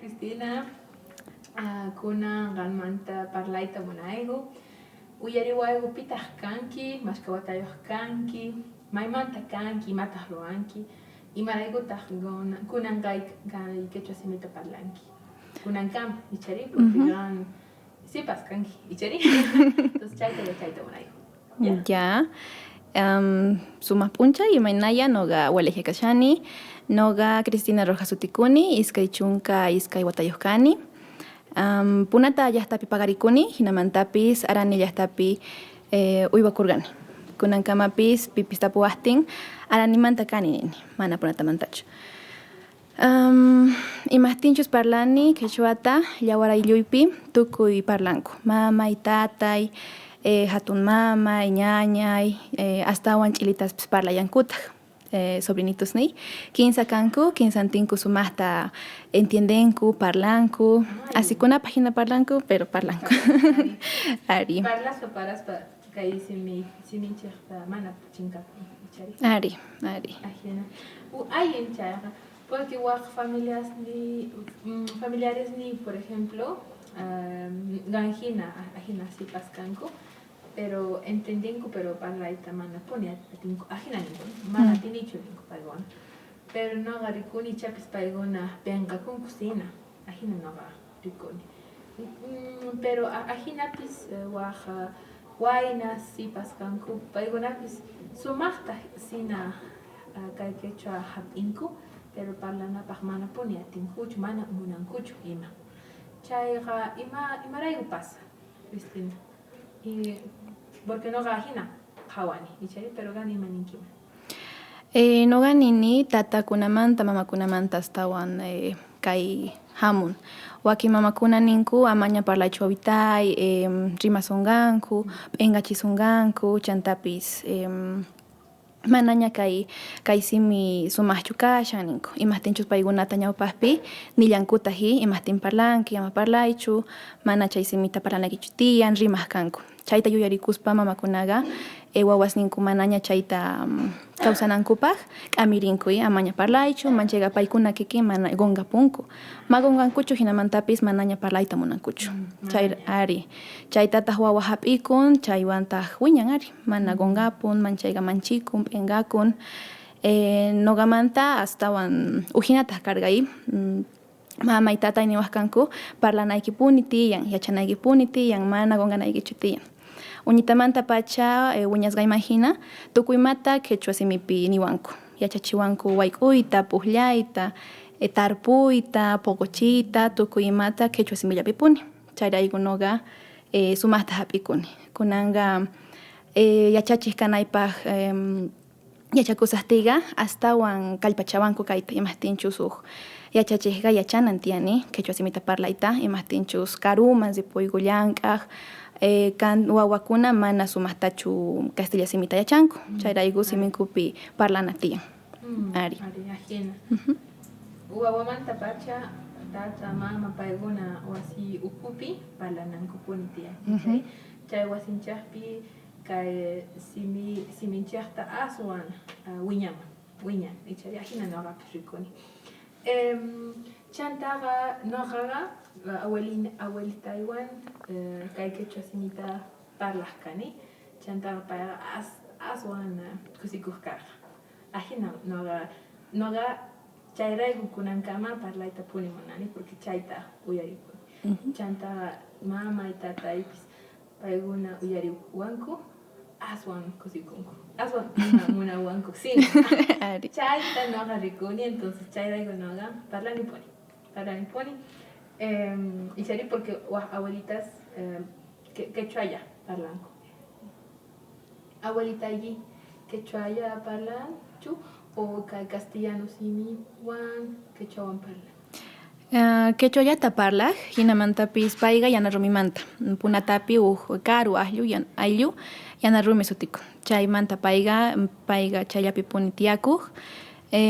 Cristina, kuna galmanta parlaita munaigo. Uyariwaigo pitah kanki, maskawatayoh kanki, maimanta kanki, matahloanki. Y maraigo tahgon kunan gai quechua simita parlanki. Kunan kam, ichari, porque gan sipas kanki, ichari. Entonces chaita munaigo. Ya. Sumah puncha y mainaya noga waleje kashani, noga Cristina Rojas Utikuni, iskay chunka iskay watayuhkani. Punata llahtapi pagarikuni, hinamantapis arani llahtapi uywakurgani. Kunankamapis pipistapuwahtin aranimanta kani nini, mana punata mantachu. Imahtinchus parlani quechuata llawaraylluypi tukuy parlanku. Mamay, tatay, hatun mamay, ñañay, astawan ch'ilitaspis parlayankutaj. Sobrinitos ni, kinsa kanku, kinsantinku sumahta entiendenku, parlanku, así kuna página parlanku, pero parlanku. Ari. Parlas o paras pa kay simincheh mana chinka. Ari. Ajena. Hay en Chayaja, porque familiares ni, por ejemplo, ganjina, ajena si pascanco, pero entendenco, pero para esta mana pone ajena ningún, mana tinicho ningún paigona, pero no agarricuni chapis paigona venga con cocina, ajena no agarricuni, pero ajena pis waja guainas si pascanco, paigona pis sumachta sina kay quechua hapinku, pero parlana pahmana ponia tinkuch mana munankuch ima. Chayga ima raigo pasa, Cristina. Y porque no gajina hawani, ichari pero gani maninkima. No ganini tata kunamanta mama kunamanta astawan kay hamun. Waki mama kunaninku amaña parlaichu habitay, rimasunganku, engachisunganku, chantapis manaña kay simi sumahchu kashan ninku. Imahtinchus paygunata ñawpajpi nillankutahi imahtin parlanki, ama parlaichu, mana chay simita parlankichu tiyan, rimah kanku. Chayta yuyarikuspa mamakunaga wawasninku manaña chayta kawsanankupaj k'amirinkuy amaña parlaichu, manchayga paykuna kiki mana gongapunku. Magongankuchu hinamantapis manaña parlayta munankuchu. Chay ari. Chaytataq wawa hap'ikun, chaywantaq wiñan ari. Mana gongapun, manchayga manchikun, p'engakun. Nogamanta astawan ujinataq kargay. Mamay tatay niwajkanku parlanaykipuni tiyan, yachanaykipuni tiyan, mana gonganaykichu tiyan. Uñitamanta pacha wiñasqayman hina tukuymata quechua simipi niwanku. Yachachiwanku wayk'uyta, puqllayta, tarpuyta, pogochita, tukuymata quechua simillapi puni. Chayraykunuqa sumaqta hap'ikuni. Kunanga yachachik kanaypaq yachakusaqtiqa astawan kallpachawanku kayta imahtinchus uj yachachikqa yachanan tiyani quechua simita parlayta imahtinchus karuman sipuyku llank'aq kan wawakuna mana sumaqtachu castilla simita yachanku. Chayrayku siminkupi parlana tiyan. Ari. Ajena. Wawamanta pacha tata mama payguna wasi ukupi parlanankupuni tiyan. Chay wasinchaqpi kay siminchaqta aswan wiñan ichari ajena noqapis rikuni. Chantaga noqaqa abuelitaywan kay quechua simita parlaqkani. Chantaga payqa aswan kusikuq karqa. Ajena noqa chayrayku kunankama parlayta puni munani porque chayta uyarikuni. Chantaga mamay tataypis payguna uyariwanku aswan kusikunku. Aswan munawanku sin. Chayta noqa rikuni, entonces chayrayku noqa parlani puni. Y sería porque abuelitas quechuaya parlanku. Abuelita allí quechuaya parlanchu o castellano simi wan quechuawan parlan. Quechuallata parlaq hinamantapis payqa yanarumimanta. Punatapi karu ayllu yanarumi sutikun. Chaymanta payqa chayllapi puni tiyakuq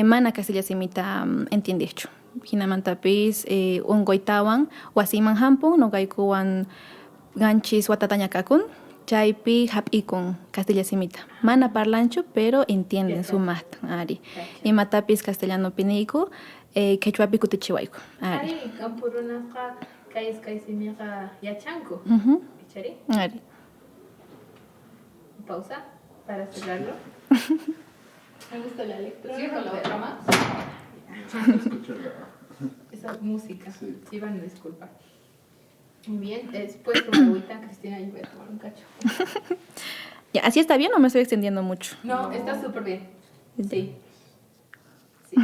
mana castilla simita entiendichu. Hinamantapis unquytawan wasiman hampun noqaykuwan ganchis watatañakakun. Chaypi hap'ikun castilla simita. Mana parlanchu pero entienden sumaqta ari. Imatapis castellanopi niyku quechuapi kutichiwayku. Ari. Ari, campurunaqa kaysimiqa yachanku. ¿Ichari? Ari. Pausa para cerrarlo. Me gusta la lectura. ¿Sí, con la otra más? Esa música. Sí. Sí, van a disculpar. Muy bien, después con agüita, Cristina, yo voy a tomar un cacho. Ya, ¿así está bien o me estoy extendiendo mucho? No, está súper bien. Sí. Sí.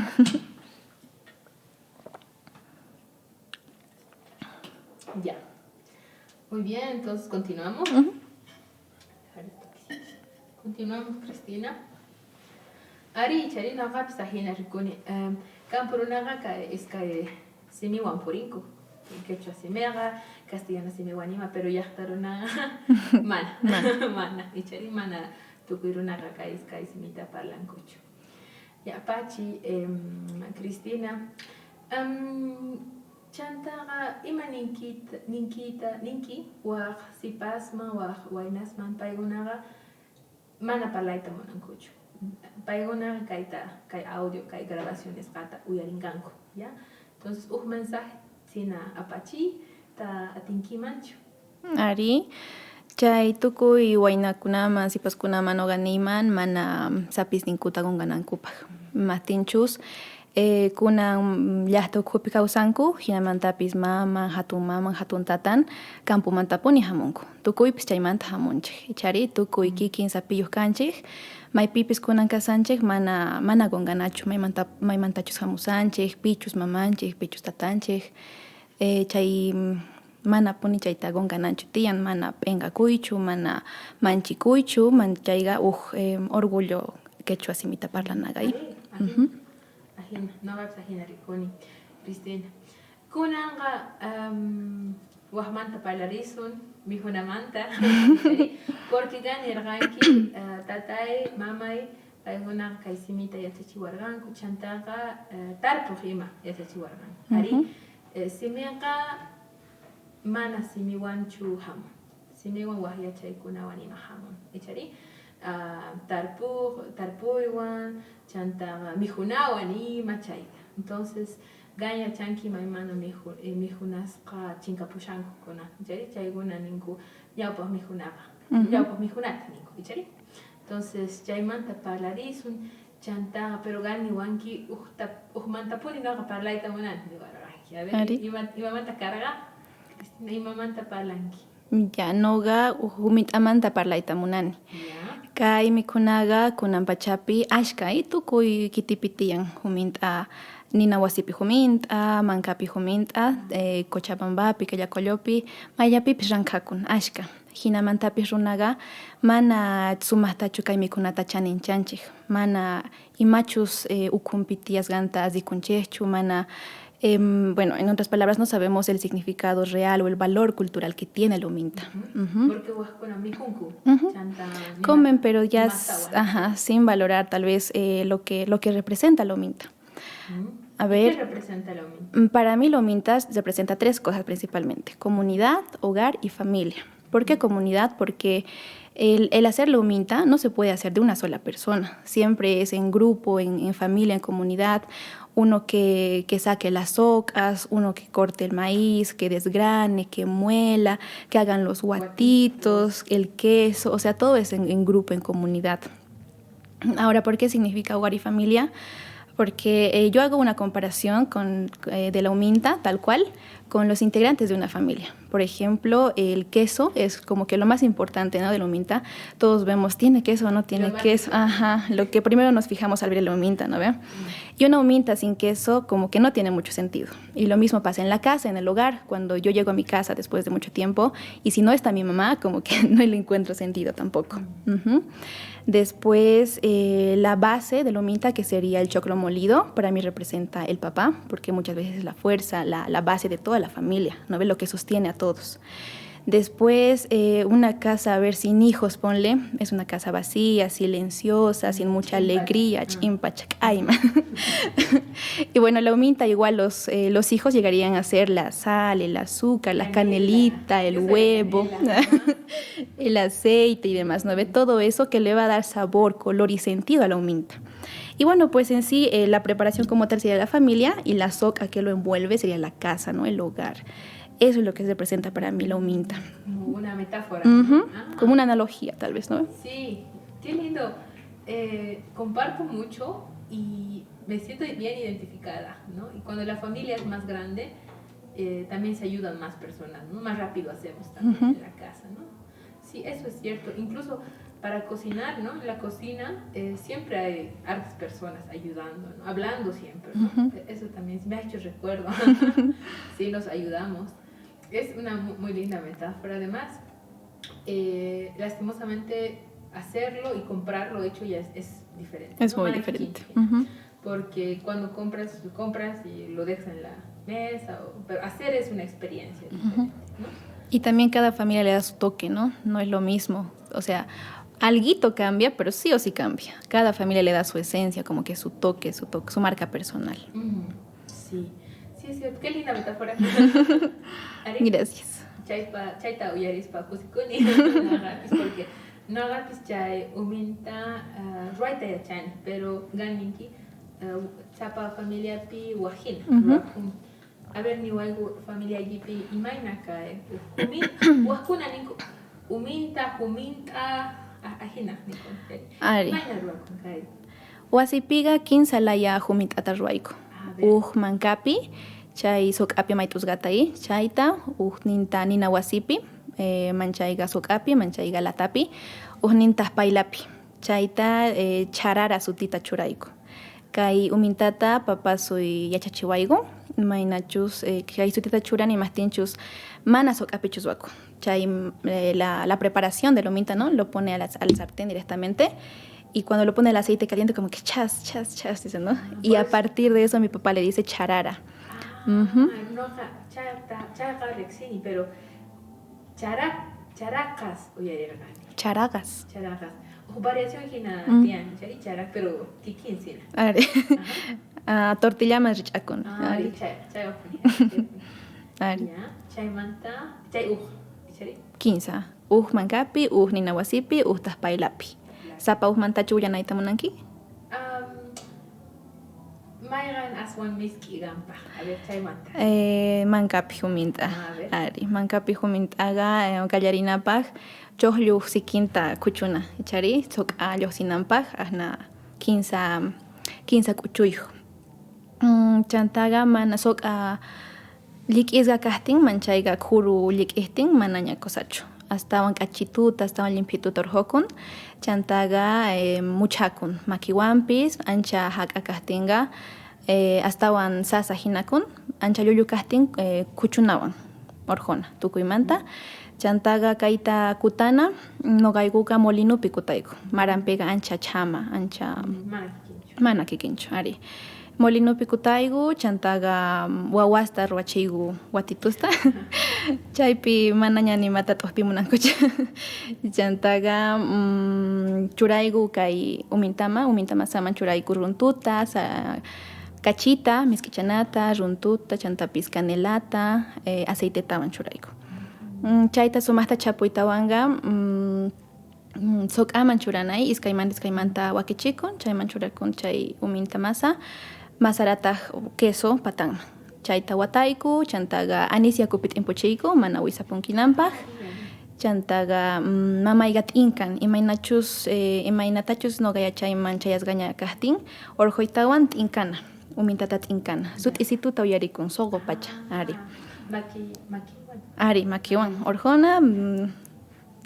Ya. Muy bien, entonces continuamos. Continuamos, Cristina. Ari, chari, no hagas sajina ricuni. Campurunaga es que simi wampurinko. Quechua simega, castellano simi wanima, pero ya estaruna mana. Mana. Y chari mana tukurunaga kai simita parlancocho. Ya, Pachi, Cristina. Chantaga ima ninki waq sipasman waq waynasman paykunaqa mana parlayta munankuchu. Paykunaqa kay audio kay grabaciones qata uyarinkanku, ya. Entonces mensaje sina apachi ta atinkimanchu. Ari. Chay tukuy waynakunaman sipaskunaman oganiman mana sapis ninkuta gunganankupak. Matinchus kunan llaqta ukhupi kawsanku hinamantapis mama hatun tatan campumantapuni hamunku. Tukuypis chaymanta hamunchik. Ichari tukuy kikin sapiyuq kanchik maypipis kunan kasanchik mana gunganachu maymantachus hamusanchik, pichus mamanchik, pichus tatanchik. Chay mana puni chayta gungananchu tiyan, mana p'enkakuychu, mana manchikuychu, chayqa orgullo quechua simita parlanagay. Ajina, no vas ajina riconi, Cristina. Kunanga wahmanta parlarizun, mijunamanta, porque ganirganki tatay, mamay, payguna kaisimita yachachiwarganku, chantaga tarpujima yachachiwarganku. Ari, simiqa mana simiwanchu hamun. Simiwan wahyachaykunawan ima hamun. Ichari? Tarpuywan, chantaga mijunawan ima chayta. Entonces, ganya chanki maymana mijunasqa chinkapushanku kuna. Ichari? Chayguna ninku ñawpaq mijunaqa. Ñawpaq mijunata ninku. Ichari? Entonces, chaymanta parlarizun, chantaga, pero gani wanki mantapuni naqa parlayta munani. A ver, imamanta carga, imamanta parlanki. Ya, noga humint'amanta parlayta munani. Kay mikhunaqa kunan pachapi ashkay tukuy kitipi tiyan humint'a nina wasipi humint'a, mankapi humint'a, Cochabambapi, Qillacollopi, mayllapipis rankhakun ashka. Hinamantapis runaqa mana sumaqtachu kay mikhunata chaninchanchik, mana imachus ukhunpi tiyasqanta asikunchikchu, mana bueno, en otras palabras, no sabemos el significado real o el valor cultural que tiene el uminta. Porque comen, pero ya sin valorar tal vez lo que representa el uminta. A ver, ¿qué representa el uminta? Para mí el uminta representa tres cosas principalmente: comunidad, hogar y familia. ¿Por qué comunidad? Porque el hacer la uminta no se puede hacer de una sola persona. Siempre es en grupo, en familia, en comunidad. Uno que saque las ocas, uno que corte el maíz, que desgrane, que muela, que hagan los guatitos, el queso, o sea, todo es en grupo, en comunidad. Ahora, ¿por qué significa hogar y familia? Porque yo hago una comparación de la uminta, tal cual, con los integrantes de una familia. Por ejemplo, el queso es como que lo más importante, ¿no?, de la uminta. Todos vemos, ¿tiene queso o no tiene queso? Lo que primero nos fijamos al ver la uminta, ¿no ve? Y una uminta sin queso como que no tiene mucho sentido. Y lo mismo pasa en la casa, en el hogar, cuando yo llego a mi casa después de mucho tiempo, y si no está mi mamá, como que no le encuentro sentido tampoco. Después, la base de la uminta, que sería el choclo molido, para mí representa el papá, porque muchas veces es la fuerza, la base de toda la familia, ¿no ve? Lo que sostiene a todos. Después, una casa, a ver, sin hijos, ponle, es una casa vacía, silenciosa, sin mucha alegría, y bueno, la uminta igual los hijos llegarían a ser la sal, el azúcar, la canelita, el huevo, el aceite y demás, ¿no ve? Todo eso que le va a dar sabor, color y sentido a la uminta. Y bueno, pues en sí la preparación como tal sería la familia y la soca que lo envuelve sería la casa, ¿no? El hogar. Eso es lo que representa para mí la huminta. Como una metáfora. Ujú. Como una analogía tal vez, ¿no? Sí, qué lindo. Comparto mucho y me siento bien identificada, ¿no? Y cuando la familia es más grande, también se ayudan más personas, ¿no? Más rápido hacemos también en la casa, ¿no? Sí, eso es cierto. Incluso para cocinar, ¿no? En la cocina siempre hay hartas personas ayudando, ¿no? Hablando siempre, ¿no? Eso también me ha hecho recuerdo. Sí, nos ayudamos. Es una muy linda metáfora. Además, lastimosamente, hacerlo y comprarlo hecho ya es diferente. Es ¿no? muy diferente. Porque cuando compras y lo dejas en la mesa, pero hacer es una experiencia diferente, ¿no? Y también cada familia le da su toque, ¿no? No es lo mismo. O sea, alguito cambia, pero sí o sí cambia. Cada familia le da su esencia, como que su toque, su marca personal. Sí, sí es cierto. Qué linda metáfora. Gracias. Chayta uyarispa kusikuni porque no agapis chay uminta ruaita yachani, pero ganinki chapa familia pi wajina. A ver, ni waigu familia yipi imaina kae. Wajkuna ninku uminta ajina ninku. Imaina ruakun kae. Wasipiga kinsalaya humitata ruaiku. Mankapi. Chay sokapi maitusgatay, chayta, ninta nina wasipi, manchayga sokapi, manchayga latapi, ninta pailapi, chayta charara sutita churayku. Kay umintata papasoy yachachiwaygu, maynachus kay sutita churani mastinchus mana sokapichus waku. Chay la preparación del uminta, ¿no? Lo pone al sartén directamente. Y cuando lo pone el aceite caliente como que chas, chas, chas, dice, ¿no? Y a partir de eso mi papá le dice charara. No, Rexini, pero characas, oye, Charagas. Variación gina tian, charac, pero kikin sina. Tortilla más rica con. Chay manta, chay Quinza. Mankapi, ninawasipi, taspailapi. Sapa manta chuya naita munanki. Mayran aswan miski gampa. A ver, chay manta. Mankapi huminta. Mankapi humintaga kallarinapaj. Chohllu sikinta kuchuna. Chari, sok allo sinampaj. Ahna 15 kuchuyjo. Chantaga mana sok likisga kastin manchayga kuru likistin manaña cosacho. Astawan kachituta, astawan limpituta orjokun. Chantaga muchakun makiwampis, ancha haka kastinga, astawan sasa hinakun, ancha llullu kastin kuchunawan orjona tukuymanta. Chantaga kaita kutana, nogayguga molinupi kutayku. Marampega ancha chama, ancha mana kikinchu, ari. Molinupi kutaygu, chantaga wawasta ruachaygu watitusta. Chaypi manaña ni matatuhpi munankucha. Chantaga churaygu kay umintama saman churaygu runtuta, cachita, miskichanata, runtuta, chantapis canelata, aceitetawan churaygu. Chayta sumaqta chapuytawanga sokaman churanay, iskaymanta wakichikun, chayman churakun chay uminta masarata queso patanman. Chayta watayku, chantaga anis yakupit impuchiyku, mana wisapunkinanpaj. Chantaga mamayga t'inkan, imaynatachus nogayachayman chayasgaña kastin, orjoytawan t'inkanna, umintata t'inkanna. Sut'isituta uyarikun, sogo pacha, ari. Ari, makiwan, orjona,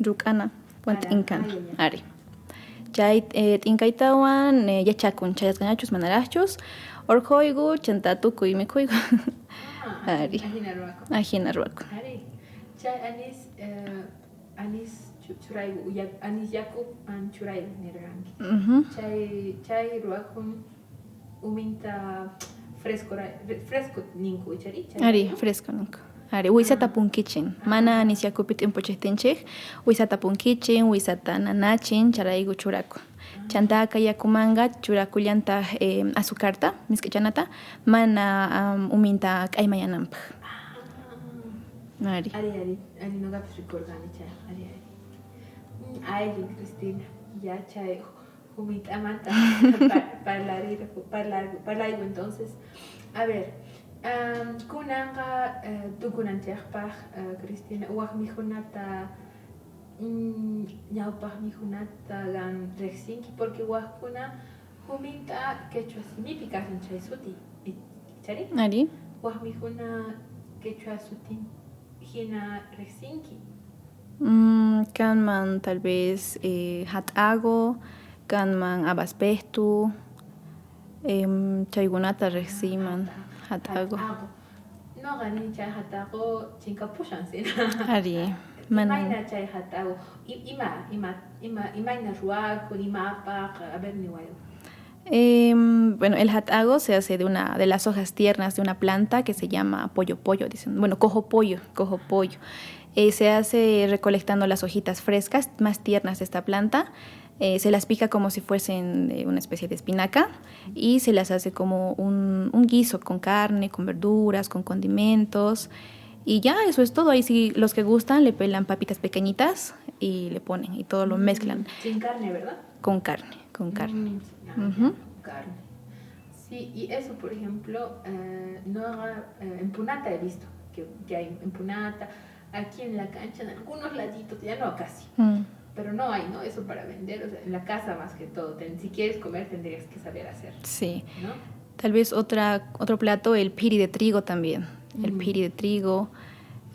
ruk'ana, wan t'inkan, ari. Chay t'inkaytawan yachakun, chayasgañachus manarachus, orjoygu, chantatukuy mikuygu. Ari. Ajina ruaku. Ari. Chay anis churaygu, anis yakub an churaygu nirganki. Chay ruakun uminta fresco ninku chari. Ari, fresco ninku. Ari, wisata punkichin. Mana anis yakupit impuchihtinchik, wisata punkichin, wisata nanachin, charaygu churaku. Chantaka yakumanga churakullanta azucarta, miskichanata, mana uminta k'aymayananpaj. Ari no gapis recordani chay, ari. Ay, Cristina, ya chay Humitamanta, parlaigo entonces. A ver, kunanga tukunanchikpaj, Cristina, wajmijunata ñawpajmijunata gan Helsinki, porque wajkuna huminta quechua simipi kasan chay suti, ¿chari? Ari. Wajmijuna quechua sutin hina Helsinki. Kanman tal vez hatago, kanman abaspehtu, chaygunata reciman hatago. No ganin chay hatago chinkapushan sina. Ari. Imaina chay hatago. Imaina ruaco, imapaq, a ver ni guayo. Bueno, el hatago se hace de las hojas tiernas de una planta que se llama pollo, dicen. Bueno, cojo pollo. Se hace recolectando las hojitas frescas, más tiernas de esta planta. Se las pica como si fuesen una especie de espinaca y se las hace como un guiso con carne, con verduras, con condimentos. Y ya, eso es todo. Ahí sí, los que gustan le pelan papitas pequeñitas y le ponen y todo lo mezclan. Sin carne, ¿verdad? Con carne. Carne. Sí, y eso, por ejemplo, no haga en Punata he visto que hay en Punata, aquí en la cancha, en algunos laditos, ya no casi, pero no hay, ¿no? Eso para vender, o sea, en la casa más que todo. Si quieres comer tendrías que saber hacer. Sí. ¿No? Tal vez otro plato, el piri de trigo también. El piri de trigo,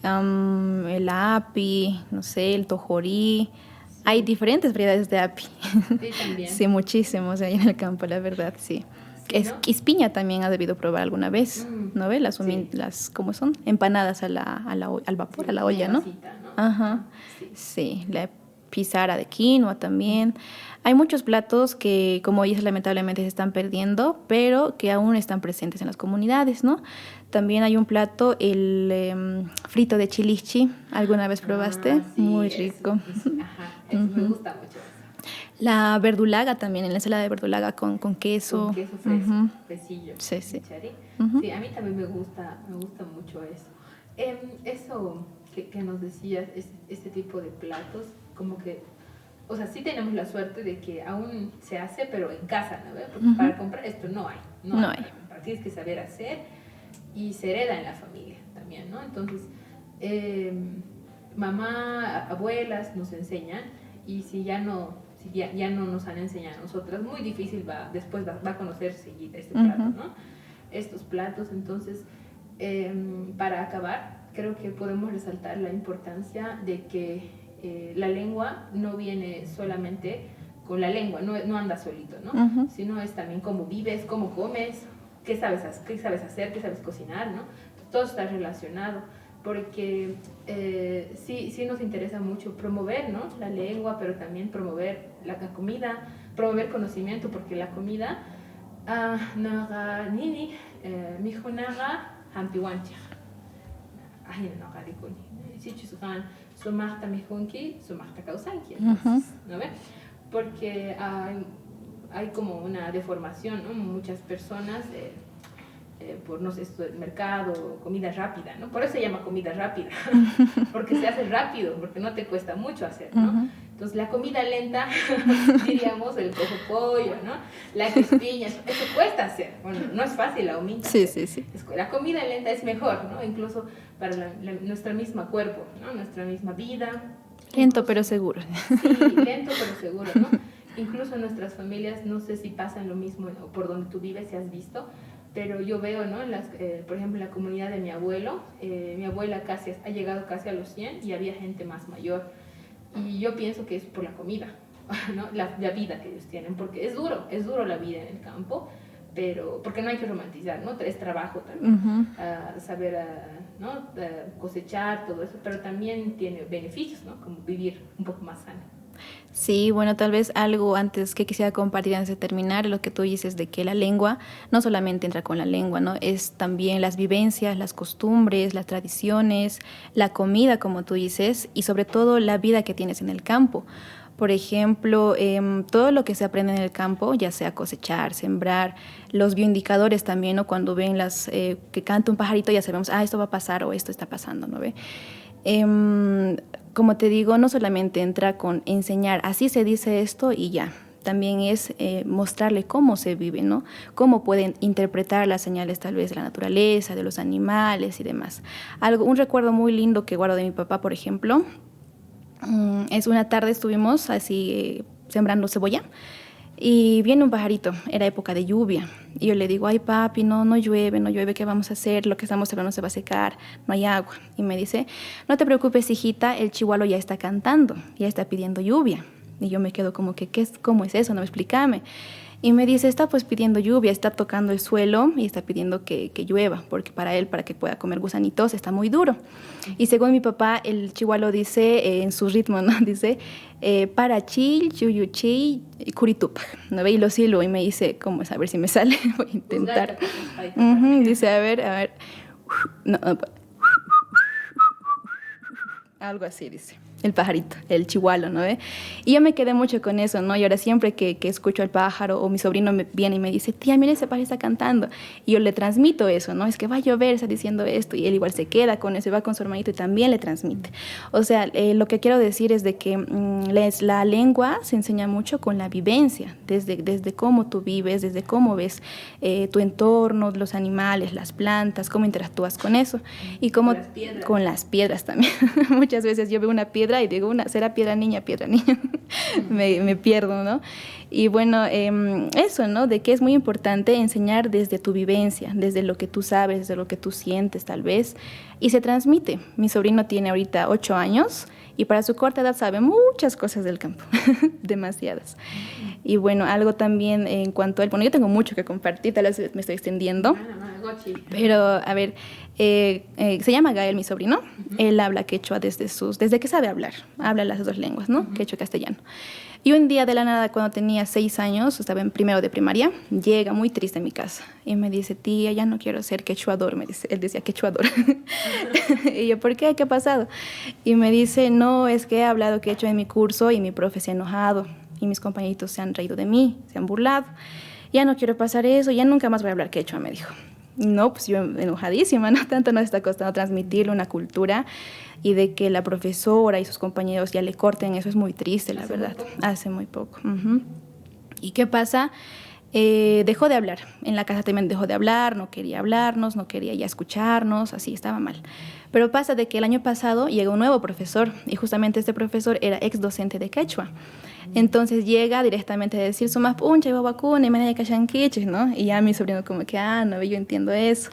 el api, no sé, el tojorí. Sí. Hay diferentes variedades de api. Sí, también. Sí, muchísimos ahí en el campo, la verdad, sí. Sí, ¿no? Quispiña también has debido probar alguna vez, ¿no ves? Las ¿cómo son? Empanadas al vapor, sí, a la olla, ¿no? Vasita, ¿no? Ajá, sí, la pisara de quinoa también. Hay muchos platos que, como dices, lamentablemente se están perdiendo, pero que aún están presentes en las comunidades, ¿no? También hay un plato, el frito de chilichi. ¿Alguna vez probaste? Sí, muy rico. Eso me gusta mucho. La verdulaga también, en la ensalada de verdulaga con queso. Con queso fresco, fresquillo. Sí. Sí, a mí también me gusta mucho eso. Eso que nos decías, este tipo de platos, como que, o sea, sí tenemos la suerte de que aún se hace, pero en casa, ¿no? Porque para comprar esto no hay. Tienes que saber hacer y se hereda en la familia también, ¿no? Entonces, mamá, abuelas nos enseñan, y si ya no nos han enseñado a nosotras, muy difícil después va a conocer seguir este plato, ¿no? Estos platos. Entonces, para acabar, creo que podemos resaltar la importancia de que la lengua no viene solamente con la lengua, no anda solito, ¿no? Sino es también cómo vives, cómo comes, qué sabes hacer, qué sabes cocinar, ¿no? Todo está relacionado, porque sí nos interesa mucho promover, ¿no? La lengua, pero también promover la comida, promover conocimiento, porque la comida naga nini mijunaga hampiwancha ahí naga dikuni si chusgan sumachta mijunki sumachta causanki, ¿no ve? Porque hay como una deformación, ¿no? Muchas personas por, no sé, esto del mercado, comida rápida, ¿no? Por eso se llama comida rápida, porque se hace rápido, porque no te cuesta mucho hacer, ¿no? Entonces, la comida lenta, diríamos, el cojo pollo, ¿no? La crispiña, eso cuesta hacer. Bueno, no es fácil la humita. Sí. La comida lenta es mejor, ¿no? Incluso para nuestra misma cuerpo, ¿no? Nuestra misma vida. Lento pero seguro. Sí, lento pero seguro, ¿no? Incluso en nuestras familias, no sé si pasan lo mismo o por donde tú vives, si has visto, pero yo veo, ¿no? Por ejemplo, en la comunidad de mi abuelo, mi abuela ha llegado casi a los 100 y había gente más mayor. Y yo pienso que es por la comida, ¿no? La vida que ellos tienen, porque es duro la vida en el campo, pero porque no hay que romantizar, ¿no? Es trabajo también, saber, ¿no? Cosechar, todo eso, pero también tiene beneficios, ¿no? Como vivir un poco más sano. Sí, bueno, tal vez algo antes que quisiera compartir antes de terminar, lo que tú dices de que la lengua no solamente entra con la lengua, ¿no? Es también las vivencias, las costumbres, las tradiciones, la comida, como tú dices, y sobre todo la vida que tienes en el campo. Por ejemplo, todo lo que se aprende en el campo, ya sea cosechar, sembrar, los bioindicadores también, ¿no? Cuando ven que canta un pajarito ya sabemos, esto va a pasar o esto está pasando, ¿no ve? Como te digo, no solamente entra con enseñar, así se dice esto y ya, también es mostrarle cómo se vive, ¿no? Cómo pueden interpretar las señales tal vez de la naturaleza, de los animales y demás. Un recuerdo muy lindo que guardo de mi papá, por ejemplo, es una tarde estuvimos así sembrando cebolla y viene un pajarito, era época de lluvia, y yo le digo, ay papi, no llueve, ¿qué vamos a hacer? Lo que estamos sembrando se va a secar, no hay agua. Y me dice, no te preocupes hijita, el chihualo ya está cantando, ya está pidiendo lluvia. Y yo me quedo como que, ¿cómo es eso? No, explícame. Y me dice, está pues pidiendo lluvia, está tocando el suelo y está pidiendo que llueva, porque para él, para que pueda comer gusanitos, está muy duro. Y según mi papá, el chihualo dice, en su ritmo, ¿no? Dice, para chil, yuyuchi, curitup, ¿no ve? Y lo silbo y me dice, ¿cómo es? A ver si me sale, voy a intentar. Dice, a ver, no, algo así dice. El pajarito, el chihualo, ¿no ve? Y yo me quedé mucho con eso, ¿no? Y ahora siempre que escucho al pájaro o mi sobrino me viene y me dice, tía, mira, ese pájaro está cantando. Y yo le transmito eso, ¿no? Es que va a llover, está diciendo esto. Y él igual se queda con eso y va con su hermanito y también le transmite. O sea, lo que quiero decir es de que la lengua se enseña mucho con la vivencia, desde cómo tú vives, desde cómo ves tu entorno, los animales, las plantas, cómo interactúas con eso. Y cómo con las piedras también. Muchas veces yo veo una piedra y digo, será piedra niña, me pierdo, ¿no? Y bueno, eso, ¿no? De que es muy importante enseñar desde tu vivencia, desde lo que tú sabes, desde lo que tú sientes tal vez, y se transmite. Mi sobrino tiene ahorita 8 años y para su corta edad sabe muchas cosas del campo, demasiadas. Y bueno, algo también en cuanto a él, bueno, yo tengo mucho que compartir, tal vez me estoy extendiendo, pero a ver, se llama Gael, mi sobrino. Él habla quechua desde que sabe hablar, habla las dos lenguas, ¿no? Quechua y castellano. Y un día de la nada, cuando tenía 6 años, estaba en primero de primaria, llega muy triste a mi casa y me dice, tía, ya no quiero ser quechuador, me dice. Él decía quechuador. Y yo, ¿por qué? ¿Qué ha pasado? Y me dice, no, es que he hablado quechua en mi curso y mi profe se ha enojado y mis compañeritos se han reído de mí, se han burlado. Ya no quiero pasar eso, ya nunca más voy a hablar quechua, me dijo. No, pues yo enojadísima, ¿no? Tanto nos está costando transmitirle una cultura y de que la profesora y sus compañeros ya le corten, eso es muy triste, la verdad. Hace muy poco. ¿Y qué pasa? Dejó de hablar. En la casa también dejó de hablar, no quería hablarnos, no quería ya escucharnos, así estaba mal. Pero pasa de que el año pasado llegó un nuevo profesor y justamente este profesor era ex docente de quechua. Entonces llega directamente a decir sumas puncha y babacuna y manera de cachanquiches, ¿no? Y ya mi sobrino como que, no, yo entiendo eso.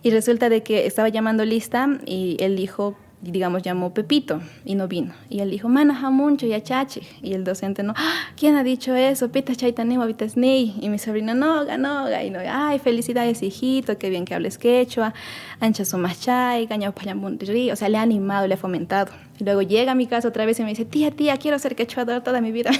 Y resulta de que estaba llamando lista y él dijo, digamos, llamó Pepito y no vino. Y él dijo, mana jamuncho y achache. Y el docente, no, ¿quién ha dicho eso? Pita chaitanema vitasnei. Y mi sobrino, noga. Y no, ay, felicidades, hijito, qué bien que hables quechua. Ancha sumachay, gañao payambundri. O sea, le ha animado, le ha fomentado. Y luego llega a mi casa otra vez y me dice, tía, quiero ser quechuador toda mi vida.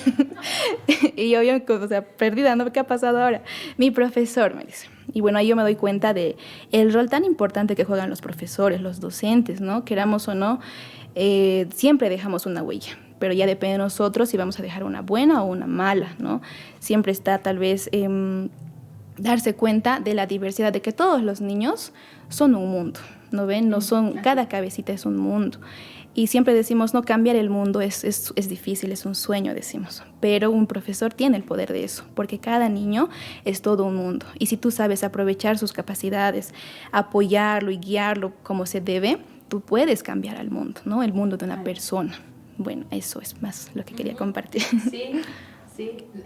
Y yo, o sea, perdida, ¿no? ¿Qué ha pasado ahora? Mi profesor me dice. Y bueno, ahí yo me doy cuenta de el rol tan importante que juegan los profesores, los docentes, ¿no? Queramos o no, siempre dejamos una huella, pero ya depende de nosotros si vamos a dejar una buena o una mala, ¿no? Siempre está tal vez darse cuenta de la diversidad, de que todos los niños son un mundo, ¿no ven? No son, cada cabecita es un mundo. Y siempre decimos, no, cambiar el mundo es difícil, es un sueño, decimos. Pero un profesor tiene el poder de eso, porque cada niño es todo un mundo. Y si tú sabes aprovechar sus capacidades, apoyarlo y guiarlo como se debe, tú puedes cambiar al mundo, ¿no? El mundo de una persona. Bueno, eso es más lo que quería compartir. Sí,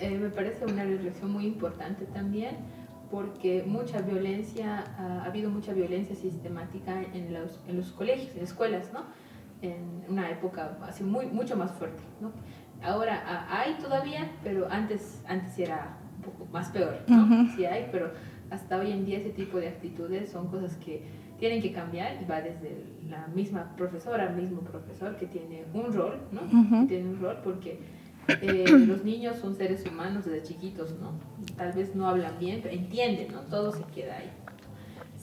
me parece una reflexión muy importante también, porque ha habido mucha violencia sistemática en los colegios, en escuelas, ¿no? En una época así mucho más fuerte, ¿no? Ahora hay todavía, pero antes era un poco más peor, ¿no? Sí hay, pero hasta hoy en día ese tipo de actitudes son cosas que tienen que cambiar y va desde la misma profesora, el mismo profesor que tiene un rol, ¿no? Que tiene un rol porque los niños son seres humanos desde chiquitos, ¿no? Tal vez no hablan bien, pero entienden, ¿no? Todo se queda ahí.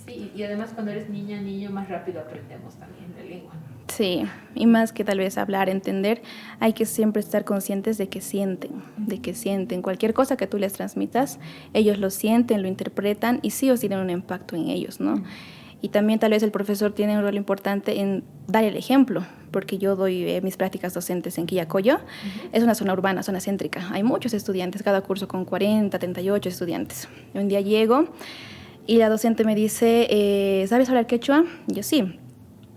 Sí, y además cuando eres niño, más rápido aprendemos también la lengua. Sí, y más que tal vez hablar, entender, hay que siempre estar conscientes de que sienten. Cualquier cosa que tú les transmitas, ellos lo sienten, lo interpretan y sí o sí tienen un impacto en ellos, ¿no? Y también tal vez el profesor tiene un rol importante en dar el ejemplo, porque yo doy mis prácticas docentes en Quillacollo. Es una zona urbana, zona céntrica. Hay muchos estudiantes, cada curso con 40, 38 estudiantes. Y un día llego y la docente me dice, ¿sabes hablar quechua? Y yo sí.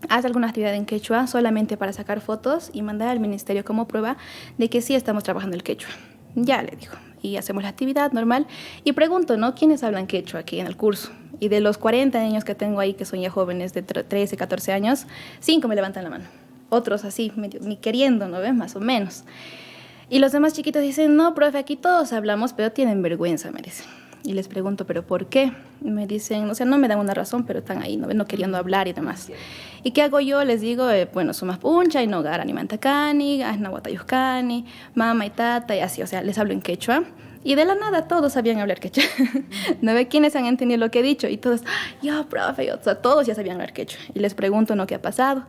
Haz alguna actividad en quechua solamente para sacar fotos y mandar al ministerio como prueba de que sí estamos trabajando el quechua. Ya, le digo. Y hacemos la actividad normal. Y pregunto, ¿no? ¿Quiénes hablan quechua aquí en el curso? Y de los 40 niños que tengo ahí, que son ya jóvenes de 13, 14 años, 5 me levantan la mano. Otros así, medio, ni queriendo, ¿no ves? Más o menos. Y los demás chiquitos dicen, no, profe, aquí todos hablamos, pero tienen vergüenza, me dicen. Y les pregunto, ¿pero por qué? Me dicen, o sea, no me dan una razón, pero están ahí, no queriendo hablar y demás. ¿Y qué hago yo? Les digo, bueno, sumas puncha, y nogara, ni mantacani, asnahuatayuscani, mama y tata, y así, o sea, les hablo en quechua. Y de la nada todos sabían hablar quechua. ¿No ve quiénes han entendido lo que he dicho? Y todos, yo, profe, o sea, todos ya sabían hablar quechua. Y les pregunto, ¿no? ¿Qué ha pasado?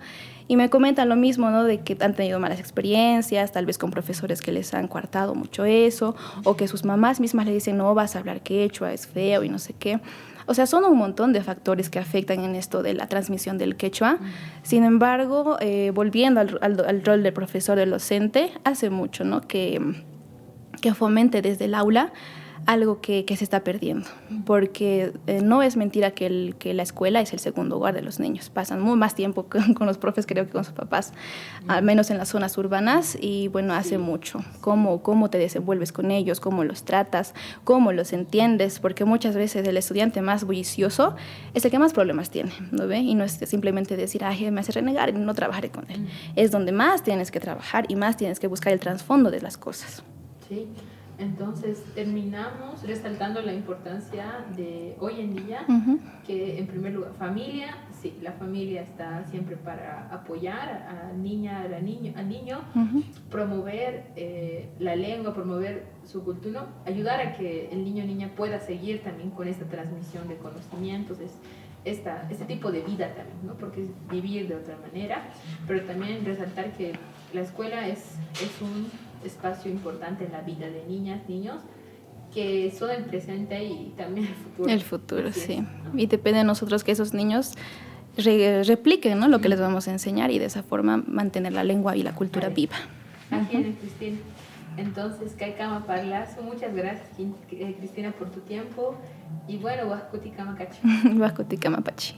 Y me comentan lo mismo, ¿no? De que han tenido malas experiencias, tal vez con profesores que les han coartado mucho eso, o que sus mamás mismas le dicen, no, vas a hablar quechua, es feo y no sé qué. O sea, son un montón de factores que afectan en esto de la transmisión del quechua. Sin embargo, volviendo al rol del profesor, del docente, hace mucho, ¿no? Que fomente desde el aula algo que se está perdiendo, porque no es mentira que la escuela es el segundo hogar de los niños. Pasan más tiempo con los profes, creo, que con sus papás, al menos en las zonas urbanas, y bueno, hace mucho. Cómo te desenvuelves con ellos, cómo los tratas, cómo los entiendes, porque muchas veces el estudiante más bullicioso es el que más problemas tiene, ¿no ve? Y no es simplemente decir, ay, me hace renegar y no trabajaré con él. Es donde más tienes que trabajar y más tienes que buscar el trasfondo de las cosas. Sí. Entonces terminamos resaltando la importancia de hoy en día, que en primer lugar familia, sí, la familia está siempre para apoyar a niña, al niño, promover la lengua, promover su cultura, ayudar a que el niño o niña pueda seguir también con esta transmisión de conocimientos, este tipo de vida también, ¿no? Porque es vivir de otra manera, pero también resaltar que la escuela es un espacio importante en la vida de niñas, niños, que son el presente y también el futuro. El futuro, sí. ¿No? Y depende de nosotros que esos niños repliquen, ¿no? Lo que les vamos a enseñar y de esa forma mantener la lengua y la cultura viva. Así es, Cristina. Entonces, Kaikama Parlazo, muchas gracias, Cristina, por tu tiempo. Y bueno, Huascuti Kamakachi. Huascuti Kamapachi.